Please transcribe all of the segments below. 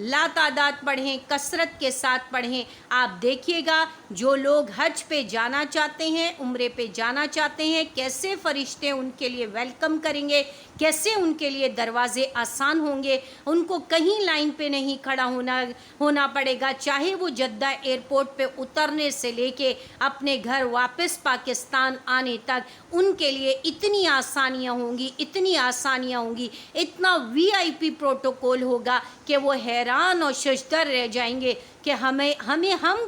لاتعداد پڑھیں، کثرت کے ساتھ پڑھیں۔ آپ دیکھیے گا جو لوگ حج پہ جانا چاہتے ہیں، عمرے پہ جانا چاہتے ہیں، کیسے فرشتے ان کے لیے ویلکم کریں گے، کیسے ان کے لیے دروازے آسان ہوں گے، ان کو کہیں لائن پہ نہیں کھڑا ہونا پڑے گا، چاہے وہ جدہ ایئرپورٹ پہ اترنے سے لے کے اپنے گھر واپس پاکستان آنے تک ان کے لیے اتنی آسانیاں ہوں گی، اتنی آسانیاں ہوں گی، اتنا وی آئی پی پروٹوکول ہوگا کہ وہ حیران اور ششدر رہ جائیں گے کہ ہم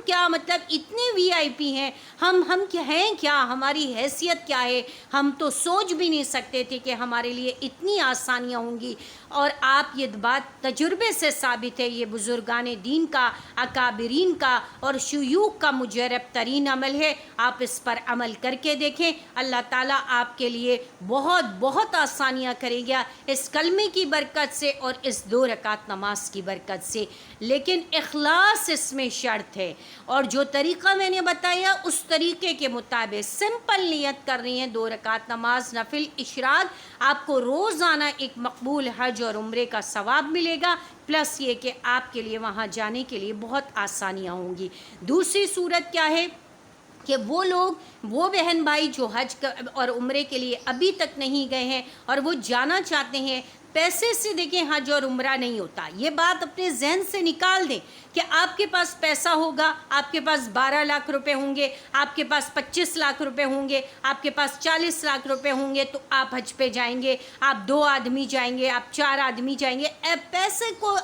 کیا، مطلب اتنے وی آئی پی ہیں، ہم کیا ہیں، کیا ہماری حیثیت کیا ہے، ہم تو سوچ بھی نہیں سکتے تھے کہ ہمارے لیے اتنی آسانیاں ہوں گی۔ اور آپ یہ بات تجربے سے ثابت ہے، یہ بزرگان دین کا، اکابرین کا اور شیوخ کا مجرب ترین عمل ہے۔ آپ اس پر عمل کر کے دیکھیں، اللہ تعالیٰ آپ کے لیے بہت بہت آسانیاں کرے گا اس کلمے کی برکت سے اور اس 2 رکعت نماز کی برکت سے۔ لیکن اخلاص اس میں شرط ہے، اور جو طریقہ میں نے بتایا اس طریقے کے مطابق سمپل نیت کر رہی ہیں 2 رکعت نماز نفل اشراق، آپ کو روزانہ ایک مقبول حج اور عمرے کا ثواب ملے گا، پلس یہ کہ آپ کے لیے وہاں جانے کے لیے بہت آسانیاں ہوں گی۔ دوسری صورت کیا ہے کہ وہ بہن بھائی جو حج اور عمرے کے لیے ابھی تک نہیں گئے ہیں اور وہ جانا چاہتے ہیں، پیسے سے دیکھیں حج اور عمرہ نہیں ہوتا، یہ بات اپنے ذہن سے نکال دیں کہ آپ کے پاس پیسہ ہوگا، آپ کے پاس 12 لاکھ روپے ہوں گے، آپ کے پاس 25 لاکھ روپے ہوں گے، آپ کے پاس 40 لاکھ روپے ہوں گے تو آپ حج پہ جائیں گے، آپ 2 آدمی جائیں گے، آپ 4 آدمی جائیں گے۔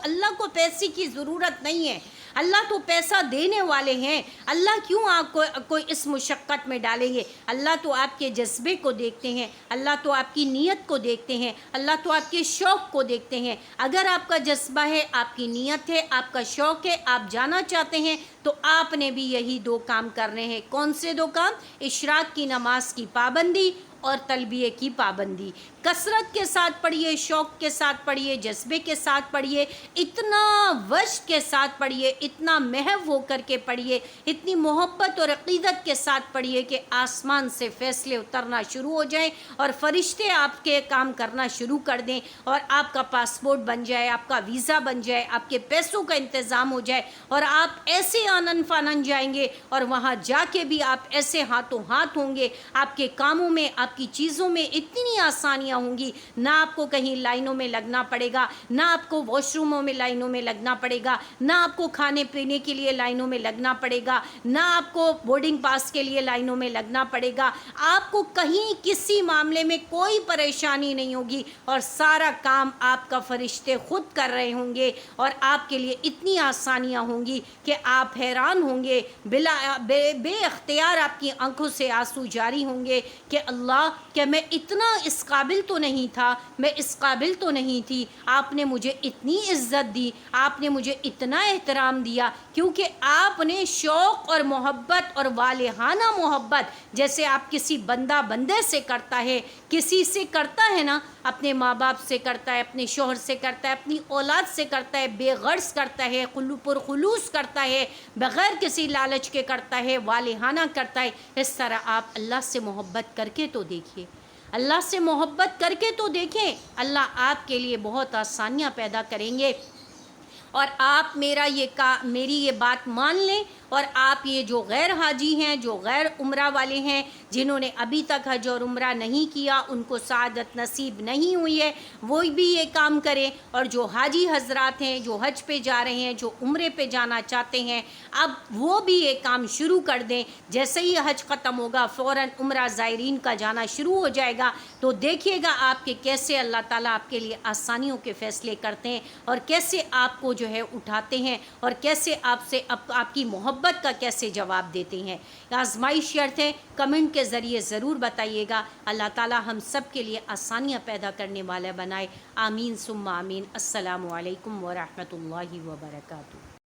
اللہ کو پیسے کی ضرورت نہیں ہے، اللہ تو پیسہ دینے والے ہیں، اللہ کیوں آپ کو کوئی اس مشقت میں ڈالیں گے؟ اللہ تو آپ کے جذبے کو دیکھتے ہیں، اللہ تو آپ کی نیت کو دیکھتے ہیں، اللہ تو آپ کے شوق کو دیکھتے ہیں۔ اگر آپ کا جذبہ ہے، آپ کی نیت ہے، آپ کا شوق ہے، آپ جانا چاہتے ہیں تو آپ نے بھی یہی 2 کام کرنے ہیں۔ کون سے 2 کام؟ اشراق کی نماز کی پابندی اور تلبیہ کی پابندی۔ کثرت کے ساتھ پڑھیے، شوق کے ساتھ پڑھیے، جذبے کے ساتھ پڑھیے، اتنا وجد کے ساتھ پڑھیے، اتنا محو ہو کر کے پڑھیے، اتنی محبت اور عقیدت کے ساتھ پڑھیے کہ آسمان سے فیصلے اترنا شروع ہو جائیں اور فرشتے آپ کے کام کرنا شروع کر دیں، اور آپ کا پاسپورٹ بن جائے، آپ کا ویزا بن جائے، آپ کے پیسوں کا انتظام ہو جائے، اور آپ ایسے آنن فانن جائیں گے اور وہاں جا کے بھی آپ ایسے ہاتھوں ہاتھ ہوں گے، آپ کے کاموں میں، آپ کی چیزوں میں اتنی آسانیاں ہوں گی، نہ آپ کو کہیں لائنوں میں لگنا پڑے گا، نہ آپ کو واش روموں میں لائنوں میں لگنا پڑے گا، نہ آپ کو کھانے پینے کے لیے لائنوں میں لگنا پڑے گا، نہ آپ کو بورڈنگ پاس کے لیے لائنوں میں لگنا پڑے گا، آپ کو کہیں کسی معاملے میں کوئی پریشانی نہیں ہوگی، اور سارا کام آپ کا فرشتے خود کر رہے ہوں گے، اور آپ کے لیے اتنی آسانیاں ہوں گی کہ آپ حیران ہوں گے، بے اختیار آپ کی آنکھوں سے آنسو جاری ہوں گے کہ اللہ، کہ میں اتنا اس قابل تو نہیں تھا، میں اس قابل تو نہیں تھی، آپ نے مجھے اتنی عزت دی، آپ نے مجھے اتنا احترام دیا، کیونکہ آپ نے شوق اور محبت اور والہانہ محبت جیسے آپ کسی بندے سے کرتا ہے، کسی سے کرتا ہے نا، اپنے ماں باپ سے کرتا ہے، اپنے شوہر سے کرتا ہے، اپنی اولاد سے کرتا ہے، بے غرض کرتا ہے، پرخلوص کرتا ہے، بغیر کسی لالچ کے کرتا ہے، والہانہ کرتا ہے، اس طرح آپ اللہ سے محبت کر کے تو دیکھیے، اللہ سے محبت کر کے تو دیکھیں، اللہ آپ کے لیے بہت آسانیاں پیدا کریں گے، اور آپ میری یہ بات مان لیں، اور آپ یہ جو غیر حاجی ہیں، جو غیر عمرہ والے ہیں، جنہوں نے ابھی تک حج اور عمرہ نہیں کیا، ان کو سعادت نصیب نہیں ہوئی ہے، وہ بھی یہ کام کریں، اور جو حاجی حضرات ہیں، جو حج پہ جا رہے ہیں، جو عمرے پہ جانا چاہتے ہیں، اب وہ بھی یہ کام شروع کر دیں، جیسے ہی حج ختم ہوگا فوراً عمرہ زائرین کا جانا شروع ہو جائے گا، تو دیکھیے گا آپ کے کیسے اللہ تعالیٰ آپ کے لیے آسانیوں کے فیصلے کرتے ہیں، اور کیسے آپ کو جو ہے اٹھاتے ہیں، اور کیسے آپ سے آپ کی محبت کا کیسے جواب دیتے ہیں۔ آزمائش شرط ہے، کمنٹ کے ذریعے ضرور بتائیے گا۔ اللہ تعالیٰ ہم سب کے لیے آسانیاں پیدا کرنے والا بنائے، آمین ثم آمین۔ السلام علیکم ورحمۃ اللہ وبرکاتہ۔